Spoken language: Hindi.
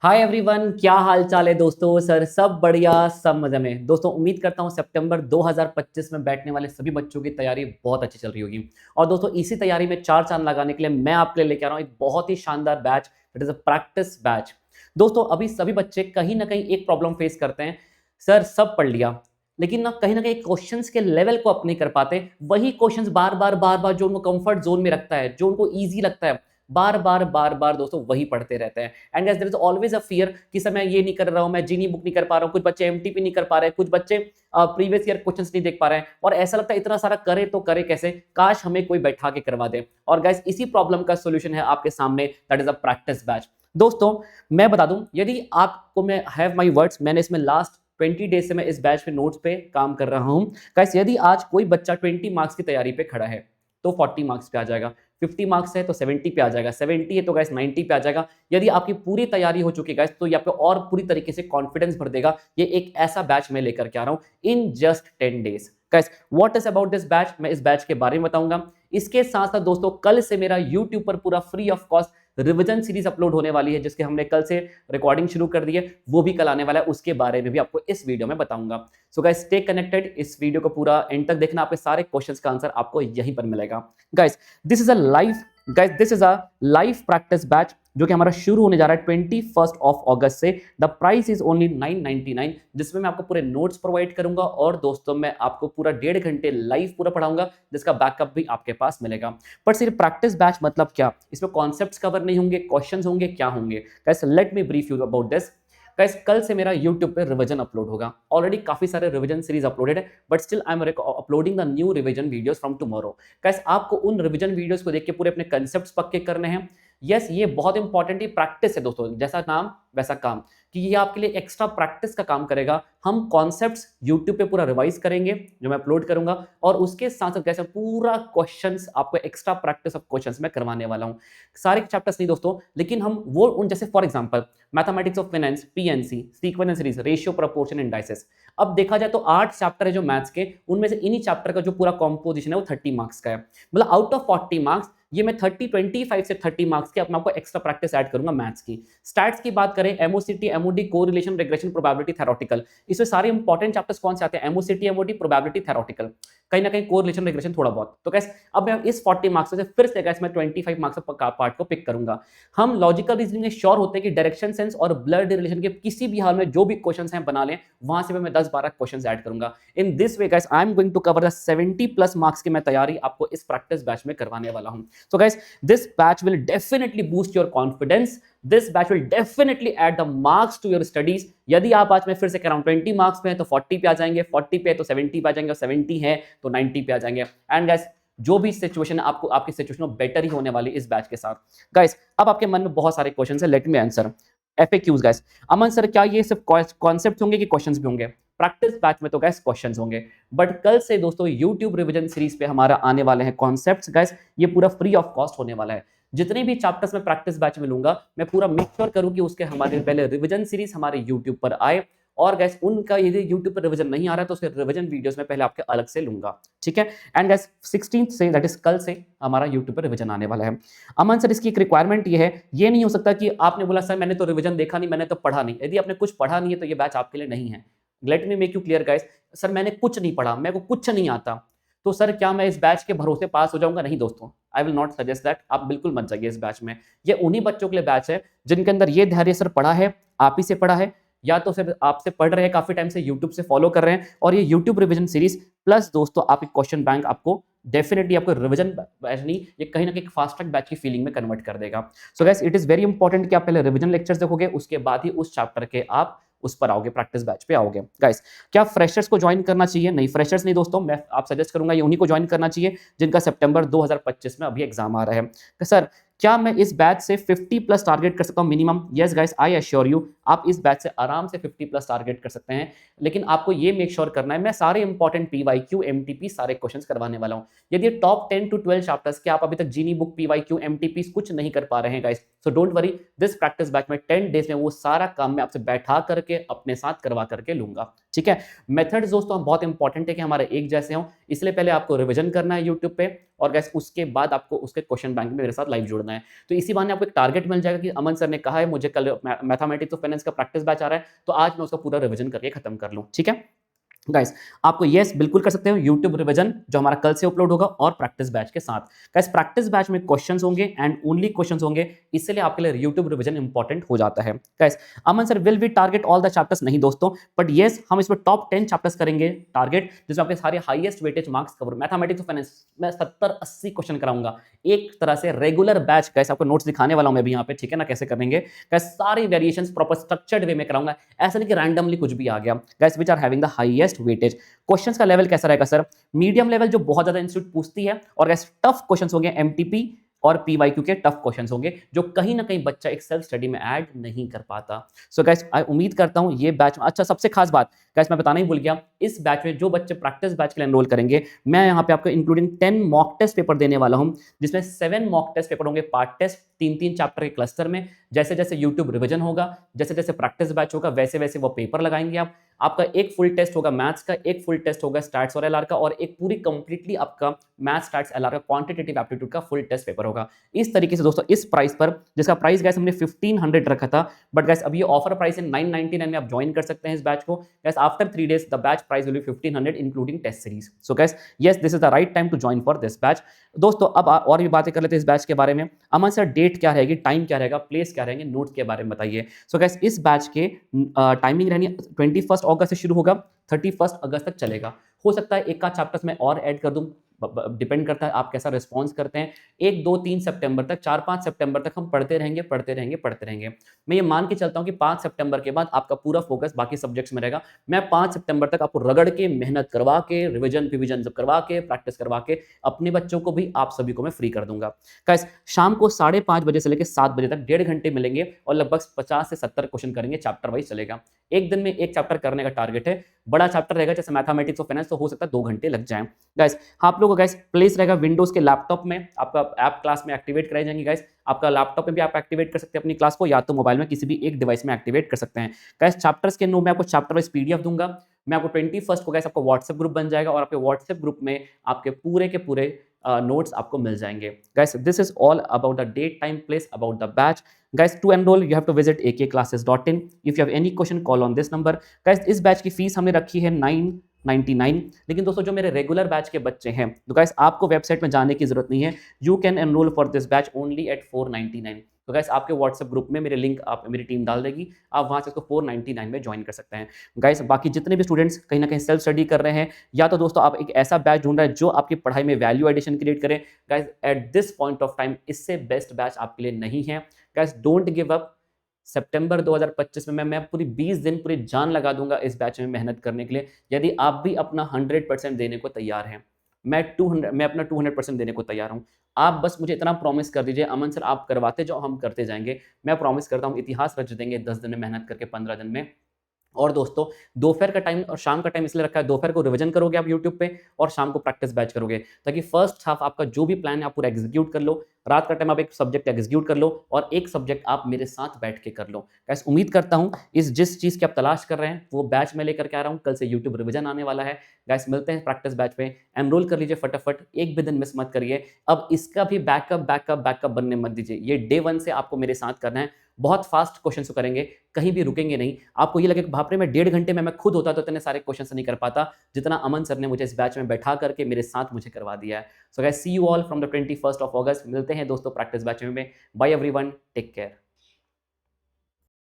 हाय एवरीवन, क्या हाल चाल है दोस्तों। सर सब बढ़िया, सब मजे में। दोस्तों उम्मीद करता हूँ सितंबर 2025 में बैठने वाले सभी बच्चों की तैयारी बहुत अच्छी चल रही होगी। और दोस्तों इसी तैयारी में चार चांद लगाने के लिए मैं आपके लिए लेके आ रहा हूँ एक बहुत ही शानदार batch, that is a practice batch. दोस्तों अभी सभी बच्चे कहीं ना कहीं एक प्रॉब्लम फेस करते हैं। सर सब पढ़ लिया, लेकिन ना कहीं क्वेश्चंस के लेवल को अप नहीं कर पाते। वही क्वेश्चंस बार बार जो उनको कंफर्ट जोन में रखता है, जो उनको ईजी लगता है, बार बार दोस्तों वही पढ़ते रहते हैं। And guys there is always a fear कि सर मैं ये नहीं कर रहा हूं, मैं जीनी बुक नहीं कर पा रहा हूं। कुछ बच्चे एमटीपी नहीं कर पा रहे हैं, कुछ बच्चे प्रीवियस ईयर क्वेश्चंस नहीं देख पा रहे हैं, और ऐसा लगता है इतना सारा करे तो करे कैसे, काश हमें कोई बैठा के करवा दे। और गाइस इसी प्रॉब्लम का सोल्यूशन है आपके सामने, that is a practice batch. दोस्तों मैं बता दूं, यदि आपको, मैं हैव माय वर्ड्स, मैंने इसमें लास्ट 20 डेज से मैं इस बैच पे नोट्स पे काम कर रहा हूं। गाइस यदि आज कोई बच्चा 20 मार्क्स की तैयारी पे खड़ा है तो 40 मार्क्स पे आ जाएगा, 50 मार्क्स है तो 70 पे आ जाएगा, 70 है तो गाइस 90 पे आ जाएगा। यदि आपकी पूरी तैयारी हो चुकी है गाइस, तो ये आपको और पूरी तरीके से कॉन्फिडेंस भर देगा। ये एक ऐसा बैच मैं लेकर के आ रहा हूं in just 10 days. Guys what is about this batch, मैं इस बैच के बारे में बताऊंगा। इसके साथ साथ दोस्तों कल से मेरा यूट्यूब पर पूरा free of cost revision series upload होने वाली है, जिसके हमने कल से रिकॉर्डिंग शुरू कर दी है, वो भी कल आने वाला है। उसके बारे में भी आपको इस वीडियो में बताऊंगा। सो गाइस स्टे कनेक्टेड, इस वीडियो को पूरा एंड तक देखना, आपके सारे क्वेश्चंस का आंसर आपको यहीं पर मिलेगा। Guys this is a live this is a live practice batch जो कि हमारा शुरू होने जा रहा है 21 अगस्त से। द प्राइस इज ओनली 999, जिसमें मैं आपको पूरे नोट्स प्रोवाइड करूंगा, और दोस्तों मैं आपको पूरा 1.5 घंटे लाइव पूरा पढ़ाऊंगा, जिसका बैकअप भी आपके पास मिलेगा। पर सिर्फ प्रैक्टिस बैच मतलब क्या, इसमें कॉन्सेप्ट्स कवर नहीं होंगे, क्वेश्चंस होंगे, क्या होंगे। Guys let me brief you about this. Guys कल से मेरा YouTube पे रिवीजन अपलोड होगा। ऑलरेडी काफी सारे रिवीजन सीरीज अपलोडेड है, but still I am uploading the new revision videos from tomorrow. Guys आपको उन रिवीजन वीडियोस को देख के पूरे अपने कंसेप्ट्स पक्के करने हैं। यस ये बहुत इंपॉर्टेंट ही प्रैक्टिस है दोस्तों, जैसा नाम वैसा काम, कि ये आपके लिए एक्स्ट्रा प्रैक्टिस का काम करेगा। हम कॉन्सेप्ट्स YouTube पे पूरा रिवाइज करेंगे जो मैं अपलोड करूंगा, और उसके साथ साथ कैसे पूरा क्वेश्चंस आपको एक्स्ट्रा प्रैक्टिस ऑफ क्वेश्चंस मैं करवाने वाला हूं। सारे चैप्टर्स नहीं दोस्तों, लेकिन हम वो उन, जैसे for example mathematics of finance, PNC, sequence and series, ratio, proportion, indices. अब देखा जाए तो 8 चैप्टर है जो मैथ्स के, उनमें से इन्हीं चैप्टर का जो पूरा कॉम्पोजिशन है वो 30 मार्क्स का है। मतलब आउट ऑफ 40 मार्क्स ये मैं 25 से 30 मार्क्स के अपने आपको एक्स्ट्रा प्रैक्टिस ऐड करूंगा मैथ्स की। स्टैट्स की बात करें, MOCT, MOD, correlation, regression, probability, theoretical, इसमें सारे इंपॉर्टेंट चैप्टर्स कौन से आते हैं, एमओसीटी, एमओडी, प्रोबेबिलिटी, थ्योरेटिकल, कहीं ना कहीं कोरिलेशन, रिग्रेशन थोड़ा बहुत। तो कैसे अब मैं इस 40 मार्क्स से फिर से कैसे मैं 25 मार्क्स का पार्ट को पिक करूंगा। हम लॉजिकल रीजनिंग में श्योर होते हैं कि डायरेक्शन सेंस और ब्लड रिलेशन के किसी भी हाल में जो भी क्वेश्चंस हैं बना लें, वहां से मैं 10-12 क्वेश्चंस ऐड करूंगा। In this way guys I am going to cover the 70+ marks की मैं तैयारी आपको इस प्रैक्टिस बैच में करवाने वाला हूं। So guys this batch will definitely boost your confidence. This batch will definitely add the marks to your studies. यदि आप आज मैं फिर से कह रहा हूं 20 मार्क्स पे है तो 40 पे आ जाएंगे, 40 पे है तो 70 पे आ जाएंगे, और 70 है तो 90 पे आ जाएंगे। एंड गाइस जो भी सिचुएशन है, आपको आपकी सिचुएशन बेटर ही होने वाली इस बैच के साथ। गाइस अब आपके मन में बहुत सारे क्वेश्चंस है, let me answer. FAQs guys, Aman sir क्या ये सिर्फ कॉन्सेप्ट होंगे कि क्वेश्चंस भी होंगे? प्रैक्टिस बैच में तो गाइस क्वेश्चंस होंगे, बट कल से दोस्तों YouTube रिवीजन सीरीज पे हमारा आने वाले हैं कॉन्सेप्ट्स। गाइस ये पूरा फ्री ऑफ कॉस्ट होने वाला है। जितने भी चैप्टर्स में प्रैक्टिस बैच में लूंगा, मैं पूरा मेक श्योर करूं कि उसके हमारे पहले रिवीजन सीरीज हमारे YouTube पर आए, और गाइस उनका यदि YouTube पर रिवीजन नहीं आ रहा है तो उसके रिवीजन वीडियोस में पहले आपके अलग से लूंगा, ठीक है। एंड गाइस 16 से, दैट इज कल से, हमारा YouTube पर रिवीजन आने वाला है। अमन सर इसकी एक रिक्वायरमेंट ये है, ये नहीं हो सकता कि आपने बोला सर मैंने तो रिवीजन देखा नहीं, मैंने तो पढ़ा नहीं। यदि आपने कुछ पढ़ा नहीं है तो ये बैच आपके लिए नहीं है। Let me make you clear guys, sir मैंने कुछ नहीं पढ़ा, मेरे को कुछ नहीं आता, तो सर क्या मैं इस बैच के भरोसे पास हो जाऊंगा? नहीं दोस्तों, I will not suggest that. आप बिल्कुल मत जाइए इस बैच में। ये उन्हीं बच्चों के लिए बैच है जिनके अंदर ये धैर्य सर पढ़ा है, आप ही से पढ़ा है, या तो सिर्फ आपसे पढ़ रहे हैं काफी टाइम से, यूट्यूब से फॉलो कर रहे हैं, और ये यूट्यूब रिवीजन सीरीज प्लस दोस्तों आपकी क्वेश्चन बैंक आपको डेफिनेटली आपको रिवीजन बैच नहीं, ये कहीं ना कहीं फास्ट ट्रैक बैच की फीलिंग में कन्वर्ट कर देगा। So guys it is very important कि आप पहले रिवीजन लेक्चर्स देखोगे, उसके बाद ही उस चैप्टर के आप उस पर आओगे, प्रैक्टिस बैच पे आओगे। गाइस क्या फ्रेशर्स को ज्वाइन करना चाहिए? नहीं, फ्रेशर्स नहीं दोस्तों, मैं आप सजेस्ट करूंगा ये उन्हीं को ज्वाइन करना चाहिए जिनका सितंबर 2025 में अभी एग्जाम आ रहा है। सर क्या मैं इस बैच से 50+ टारगेट कर सकता हूं minimum? Yes guys I assure you, आप इस बैच से आराम से 50+ टारगेट कर सकते हैं, लेकिन आपको ये मेक श्योर करना है, मैं सारे इंपॉर्टेंट PYQ MTP सारे क्वेश्चंस करवाने वाला हूं। यदि टॉप 10 to 12 चैप्टर्स के आप अभी तक जीनी बुक, PYQ MTP कुछ नहीं कर पा रहे हैं guys, so don't worry, this practice batch में 10 डेज में वो सारा काम मैं आपसे बैठा करके अपने साथ करवा करके लूंगा, ठीक है। मेथड्स दोस्तों बहुत इंपॉर्टेंट है कि हमारे एक जैसे हों, इसलिए पहले आपको रिवीजन करना है यूट्यूब पे, और गैस उसके बाद आपको उसके क्वेश्चन बैंक में मेरे साथ लाइव जुड़ना है। तो इसी बहाने आपको एक टारगेट मिल जाएगा कि अमन सर ने कहा है मुझे कल मैथमेटिक्स ऑफ फाइनेंस का प्रैक्टिस बैच आ रहा है, तो आज मैं उसका पूरा रिवीजन करके खत्म कर लूँ। ठीक है गाइस, आपको यस बिल्कुल कर सकते हो यूट्यूब रिवीजन जो हमारा कल से अपलोड होगा और प्रैक्टिस बैच के साथ। गाइस प्रैक्टिस बैच में क्वेश्चंस होंगे एंड ओनली क्वेश्चंस होंगे, इसलिए आपके लिए यूट्यूब रिवीजन इंपॉर्टेंट हो जाता है। Guys Aman sir will we target all the chapters? नहीं दोस्तों, बट यस हम इसमें टॉप 10 चैप्टर्स करेंगे टारगेट, जिसमें आपके सारे highest weightage marks cover. Mathematics of finance में 70-80 क्वेश्चन कराऊंगा एक तरह से रेगुलर बैच। गाइस आपको नोट्स दिखाने वाला हूं मैं भी यहाँ पे, ठीक है ना, कैसे करेंगे। गाइस सारी वेरिएशंस प्रॉपर स्ट्रक्चर्ड वे में कराऊंगा, ऐसा नहीं कि रैंडमली कुछ भी आ गया। Guys which are having the highest weightage. Questions का लेवल कैसा रहेगा सर? मीडियम लेवल जो बहुत ज्यादा इंस्टीट्यूट पूछती है, और गाइस टफ क्वेश्चंस होंगे, एमटीपी और पीवाईक्यू के टफ क्वेश्चंस होंगे जो कहीं ना कहीं बच्चा एक सेल्फ स्टडी में ऐड नहीं कर पाता। सो गाइस उम्मीद करता हूं ये बैच। अच्छा सबसे खास बात गाइस मैं बताना ही भूल गया, इस बैच में जो बच्चे प्रैक्टिस बैच के लिए एनरोल करेंगे, मैं यहाँ पे आपको इंक्लूडिंग 10 मॉक टेस्ट पेपर देने वाला हूं, जिसमें 7 मॉक टेस्ट पेपर होंगे पार्ट टेस्ट, 3-3 चैप्टर के क्लस्टर में। जैसे जैसे यूट्यूब रिवीजन होगा, जैसे जैसे प्रैक्टिस बैच होगा, वैसे वैसे वो पेपर लगाएंगे आप। आपका एक फुल टेस्ट होगा मैथ्स का, एक फुल टेस्ट होगा स्टैट्स और एलआर का, और एक पूरी कंप्लीटली आपका मैथ्स स्टैट्स एलआर का क्वांटिटेटिव एप्टीट्यूड का फुल टेस्ट पेपर होगा। इस तरीके से दोस्तों इस प्राइस पर, जिसका प्राइस गैस हमने 1500 रखा था, बट गैस अभी ये ऑफर प्राइस है 999 में आप ज्वाइन कर सकते हैं इस बैच को। Guys after 3 days the batch price will be 1500 including test series. So guys yes this is the right time to join for this batch. दोस्तों अब और भी बातें कर लेते हैं इस बैच के बारे में। अमन सर डेट क्या रहेगी, टाइम क्या रहेगा, प्लेस क्या रहेंगे, नोट्स के बारे में बताइए। सो गैस इस बैच के टाइमिंग रहनी 21 अगस्त से शुरू होगा, 31 अगस्त तक चलेगा। हो सकता है एक का चैप्टर्स में और ऐड कर दूं, डिपेंड करता है आप कैसा रिस्पॉन्स करते हैं। 1, 2, 3 सितंबर तक, 4, 5 सितंबर तक हम पढ़ते रहेंगे पढ़ते रहेंगे पढ़ते रहेंगे। मैं ये मान के चलता हूं कि 5 सितंबर के बाद आपका पूरा फोकस बाकी सब्जेक्ट्स में रहेगा। मैं 5 सितंबर तक आपको रगड़ के मेहनत करवा के रिवीजन सब करवा के प्रैक्टिस करवा के अपने बच्चों को भी आप सभी को मैं फ्री कर दूंगा। गाइस शाम को 5:30 बजे से लेकर 7 बजे तक 1.5 घंटे मिलेंगे और लगभग 50 से 70 क्वेश्चन करेंगे, चैप्टर वाइज चलेगा। एक दिन में एक चैप्टर करने का टारगेट है। बड़ा चैप्टर रहेगा जैसे मैथमेटिक्स ऑफ फाइनेंस, तो हो सकता है 2 घंटे लग जाए। गाइस आप लोगों को गाइस प्लेस रहेगा विंडोज के लैपटॉप में, आपका ऐप क्लास में एक्टिवेट कराई जाएंगी। गाइस आपका लैपटॉप में भी आप एक्टिवेट कर सकते हैं अपनी क्लास को, या तो मोबाइल में किसी भी एक डिवाइस में एक्टिवेट कर सकते हैं। गाइस चैप्टर्स के नो मैं आपको चैप्टर वाइज पीडीएफ दूंगा। मैं आपको 21 को गाइस आपका व्हाट्सएप ग्रुप बन जाएगा, और आपके व्हाट्सएप ग्रुप में आपके पूरे के पूरे नोट्स आपको मिल जाएंगे। Guys this is all about the date time place about the batch. Guys, to enroll you have to visit akclasses.in. If you have any question, call on this number. Guys, इस बैच की फीस हमने रखी है 999, लेकिन दोस्तों जो मेरे रेगुलर बैच के बच्चे हैं, तो गाइस आपको वेबसाइट में जाने की जरूरत नहीं है। You can enroll for this batch only at 499। तो गाइस आपके व्हाट्सएप ग्रुप में मेरे लिंक आप मेरी टीम डाल देगी, आप वहां से इसको 499 में ज्वाइन कर सकते हैं। गाइस बाकी जितने भी स्टूडेंट्स कहीं ना कहीं सेल्फ स्टडी कर रहे हैं, या तो दोस्तों आप एक ऐसा बैच ढूंढ रहे हैं जो आपकी पढ़ाई में वैल्यू एडिशन क्रिएट करे, guys at this point of time इससे बेस्ट बैच आपके लिए नहीं है। Guys don't give up. सितंबर 2025 में मैं पूरी 20 दिन पूरी जान लगा दूंगा इस बैच में मेहनत करने के लिए, यदि आप भी अपना 100% देने को तैयार हैं। मैं अपना 200% देने को तैयार हूं। आप बस मुझे इतना प्रॉमिस कर दीजिए, अमन सर आप करवाते जाओ, हम करते जाएंगे। मैं प्रॉमिस करता हूं इतिहास रच देंगे 10 दिन में मेहनत करके, 15 दिन में। और दोस्तों दोपहर का टाइम और शाम का टाइम इसलिए रखा है, दोपहर को रिवीजन करोगे आप यूट्यूब पे और शाम को प्रैक्टिस बैच करोगे, ताकि फर्स्ट हाफ आपका जो भी प्लान है आप पूरा एग्जीक्यूट कर लो। रात का टाइम आप एक सब्जेक्ट एग्जीक्यूट कर लो और एक सब्जेक्ट आप मेरे साथ बैठ के कर लो। गाइस उम्मीद करता हूं इस जिस चीज की आप तलाश कर रहे हैं वो बैच में लेकर के आ रहा हूं। कल से यूट्यूब रिवीजन आने वाला है। गाइस मिलते हैं प्रैक्टिस बैच में, एनरोल कर लीजिए फटाफट, एक भी दिन मिस मत करिए। अब इसका भी बैकअप बनने मत दीजिए। ये डे 1 से आपको मेरे साथ करना है। बहुत फास्ट क्वेश्चन करेंगे, कहीं भी रुकेंगे नहीं। आपको ये लगेगा बाप रे मैं 1.5 घंटे में मैं खुद होता तो इतने सारे क्वेश्चन नहीं कर पाता जितना अमन सर ने मुझे इस बैच में बैठा करके मेरे साथ मुझे करवा दिया है। So guys see you all from the 21 August। मिलते हैं दोस्तों प्रैक्टिस बैच में। Bye everyone, take care.